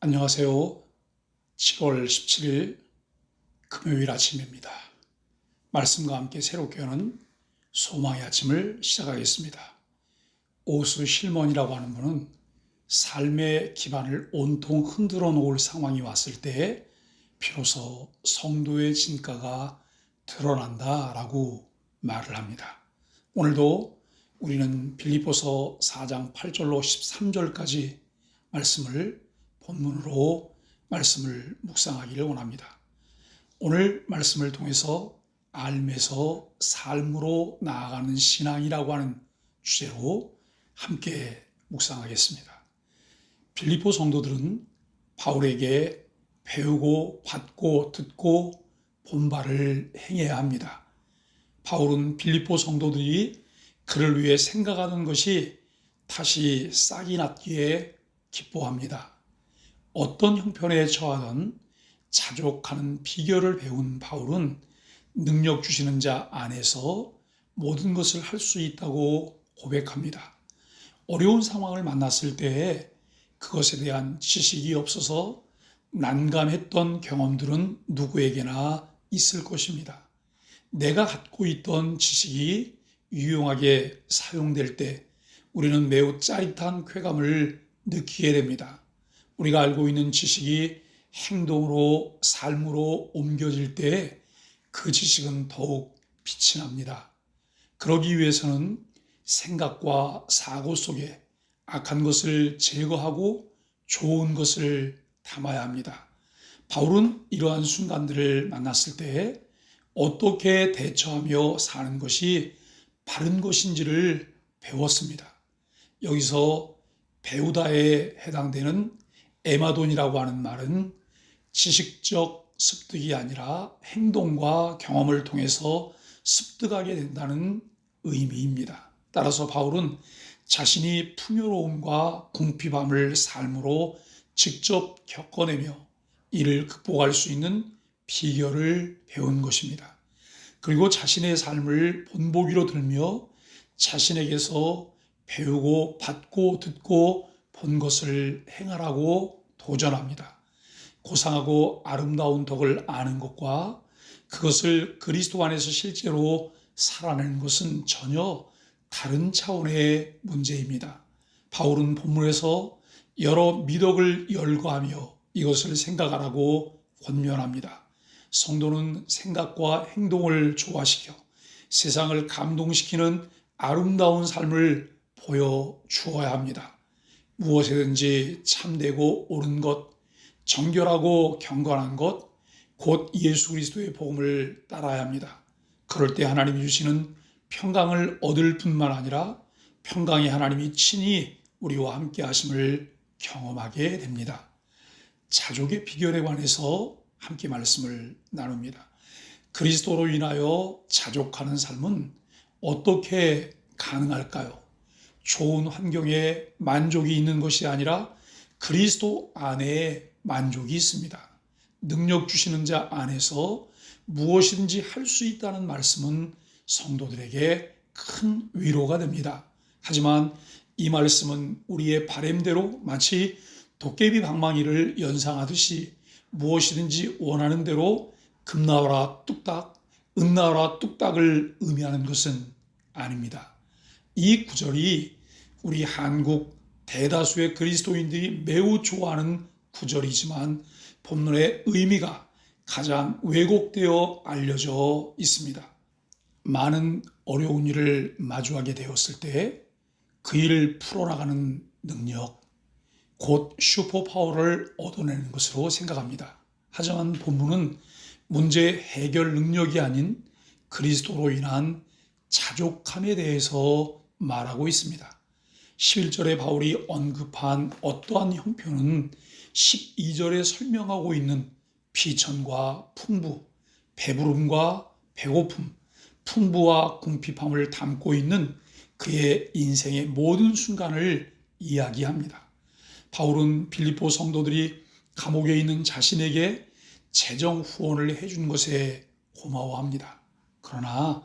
안녕하세요. 7월 17일 금요일 아침입니다. 말씀과 함께 새롭게 여는 소망의 아침을 시작하겠습니다. 오스 실몬이라고 하는 분은 삶의 기반을 온통 흔들어 놓을 상황이 왔을 때 비로소 성도의 진가가 드러난다라고 말을 합니다. 오늘도 우리는 빌립보서 4장 8절로 13절까지 말씀을 본문으로 말씀을 묵상하기를 원합니다. 오늘 말씀을 통해서 알면서 삶으로 나아가는 신앙이라고 하는 주제로 함께 묵상하겠습니다. 빌립보 성도들은 바울에게 배우고 받고 듣고 본바를 행해야 합니다. 바울은 빌립보 성도들이 그를 위해 생각하는 것이 다시 싹이 났기에 기뻐합니다. 어떤 형편에 처하든 자족하는 비결을 배운 바울은 능력 주시는 자 안에서 모든 것을 할 수 있다고 고백합니다. 어려운 상황을 만났을 때에 그것에 대한 지식이 없어서 난감했던 경험들은 누구에게나 있을 것입니다. 내가 갖고 있던 지식이 유용하게 사용될 때 우리는 매우 짜릿한 쾌감을 느끼게 됩니다. 우리가 알고 있는 지식이 행동으로, 삶으로 옮겨질 때 그 지식은 더욱 빛이 납니다. 그러기 위해서는 생각과 사고 속에 악한 것을 제거하고 좋은 것을 담아야 합니다. 바울은 이러한 순간들을 만났을 때 어떻게 대처하며 사는 것이 바른 것인지를 배웠습니다. 여기서 배우다에 해당되는 에마돈이라고 하는 말은 지식적 습득이 아니라 행동과 경험을 통해서 습득하게 된다는 의미입니다. 따라서 바울은 자신이 풍요로움과 궁핍함을 삶으로 직접 겪어내며 이를 극복할 수 있는 비결을 배운 것입니다. 그리고 자신의 삶을 본보기로 들며 자신에게서 배우고 받고 듣고 본 것을 행하라고 도전합니다. 고상하고 아름다운 덕을 아는 것과 그것을 그리스도 안에서 실제로 살아내는 것은 전혀 다른 차원의 문제입니다. 바울은 본문에서 여러 미덕을 열거하며 이것을 생각하라고 권면합니다. 성도는 생각과 행동을 조화시켜 세상을 감동시키는 아름다운 삶을 보여주어야 합니다. 무엇이든지 참되고 옳은 것, 정결하고 경건한 것, 곧 예수 그리스도의 복음을 따라야 합니다. 그럴 때 하나님이 주시는 평강을 얻을 뿐만 아니라 평강의 하나님이 친히 우리와 함께 하심을 경험하게 됩니다. 자족의 비결에 관해서 함께 말씀을 나눕니다. 그리스도로 인하여 자족하는 삶은 어떻게 가능할까요? 좋은 환경에 만족이 있는 것이 아니라 그리스도 안에 만족이 있습니다. 능력 주시는 자 안에서 무엇이든지 할 수 있다는 말씀은 성도들에게 큰 위로가 됩니다. 하지만 이 말씀은 우리의 바램대로 마치 도깨비 방망이를 연상하듯이 무엇이든지 원하는 대로 금 나와라 뚝딱, 은 나와라 뚝딱을 의미하는 것은 아닙니다. 이 구절이 우리 한국 대다수의 그리스도인들이 매우 좋아하는 구절이지만 본문의 의미가 가장 왜곡되어 알려져 있습니다. 많은 어려운 일을 마주하게 되었을 때 그 일을 풀어나가는 능력, 곧 슈퍼파워를 얻어내는 것으로 생각합니다. 하지만 본문은 문제 해결 능력이 아닌 그리스도로 인한 자족함에 대해서 말하고 있습니다. 11절에 바울이 언급한 어떠한 형편은 12절에 설명하고 있는 비천과 풍부, 배부름과 배고픔, 풍부와 궁핍함을 담고 있는 그의 인생의 모든 순간을 이야기합니다. 바울은 빌립보 성도들이 감옥에 있는 자신에게 재정 후원을 해준 것에 고마워합니다. 그러나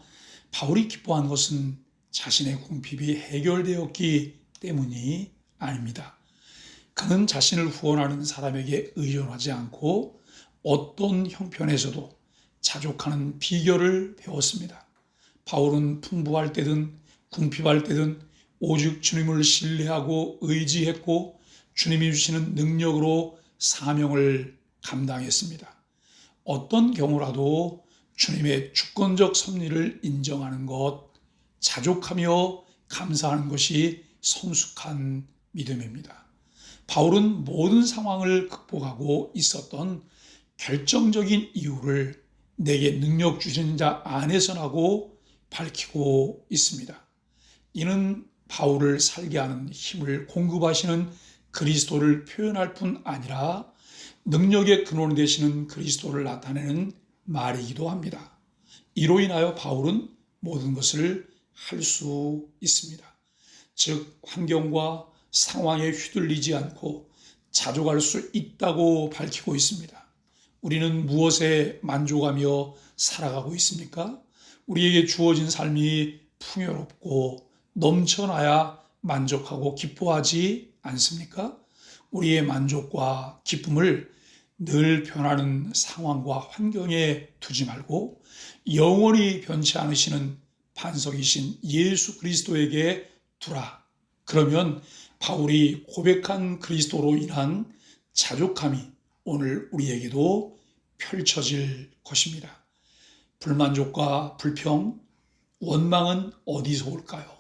바울이 기뻐한 것은 자신의 궁핍이 해결되었기 때문이 아닙니다. 그는 자신을 후원하는 사람에게 의존하지 않고 어떤 형편에서도 자족하는 비결을 배웠습니다. 바울은 풍부할 때든 궁핍할 때든 오직 주님을 신뢰하고 의지했고 주님이 주시는 능력으로 사명을 감당했습니다. 어떤 경우라도 주님의 주권적 섭리를 인정하는 것, 자족하며 감사하는 것이 성숙한 믿음입니다. 바울은 모든 상황을 극복하고 있었던 결정적인 이유를 내게 능력 주시는 자 안에서라고 밝히고 있습니다. 이는 바울을 살게 하는 힘을 공급하시는 그리스도를 표현할 뿐 아니라 능력의 근원이 되시는 그리스도를 나타내는 말이기도 합니다. 이로 인하여 바울은 모든 것을 할 수 있습니다. 즉 환경과 상황에 휘둘리지 않고 자족할 수 있다고 밝히고 있습니다. 우리는 무엇에 만족하며 살아가고 있습니까? 우리에게 주어진 삶이 풍요롭고 넘쳐나야 만족하고 기뻐하지 않습니까? 우리의 만족과 기쁨을 늘 변하는 상황과 환경에 두지 말고 영원히 변치 않으시는 반석이신 예수 그리스도에게 두라. 그러면 바울이 고백한 그리스도로 인한 자족함이 오늘 우리에게도 펼쳐질 것입니다. 불만족과 불평, 원망은 어디서 올까요?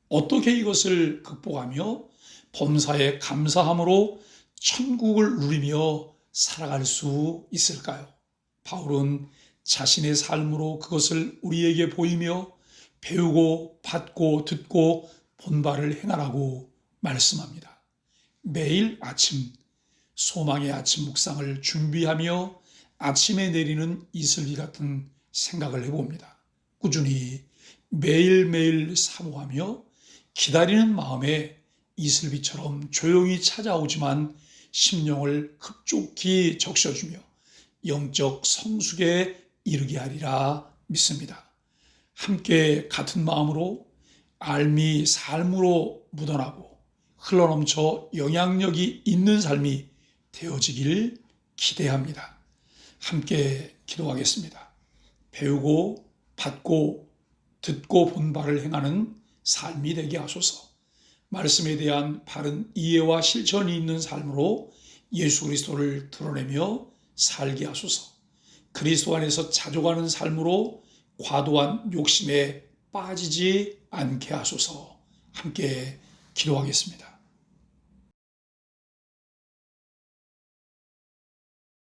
어떻게 이것을 극복하며 범사에 감사함으로 천국을 누리며 살아갈 수 있을까요? 바울은 자신의 삶으로 그것을 우리에게 보이며 배우고 받고 듣고 본바를 행하라고 말씀합니다. 매일 아침 소망의 아침 묵상을 준비하며 아침에 내리는 이슬비 같은 생각을 해봅니다. 꾸준히 매일매일 사모하며 기다리는 마음에 이슬비처럼 조용히 찾아오지만 심령을 흡족히 적셔주며 영적 성숙에 이르게 하리라 믿습니다. 함께 같은 마음으로 알미 삶으로 묻어나고 흘러넘쳐 영향력이 있는 삶이 되어지길 기대합니다. 함께 기도하겠습니다. 배우고 받고 듣고 본 바를 행하는 삶이 되게 하소서. 말씀에 대한 바른 이해와 실천이 있는 삶으로 예수 그리스도를 드러내며 살게 하소서. 그리스도 안에서 자족하는 삶으로 과도한 욕심에 빠지지 않게 하소서. 함께 기도하겠습니다.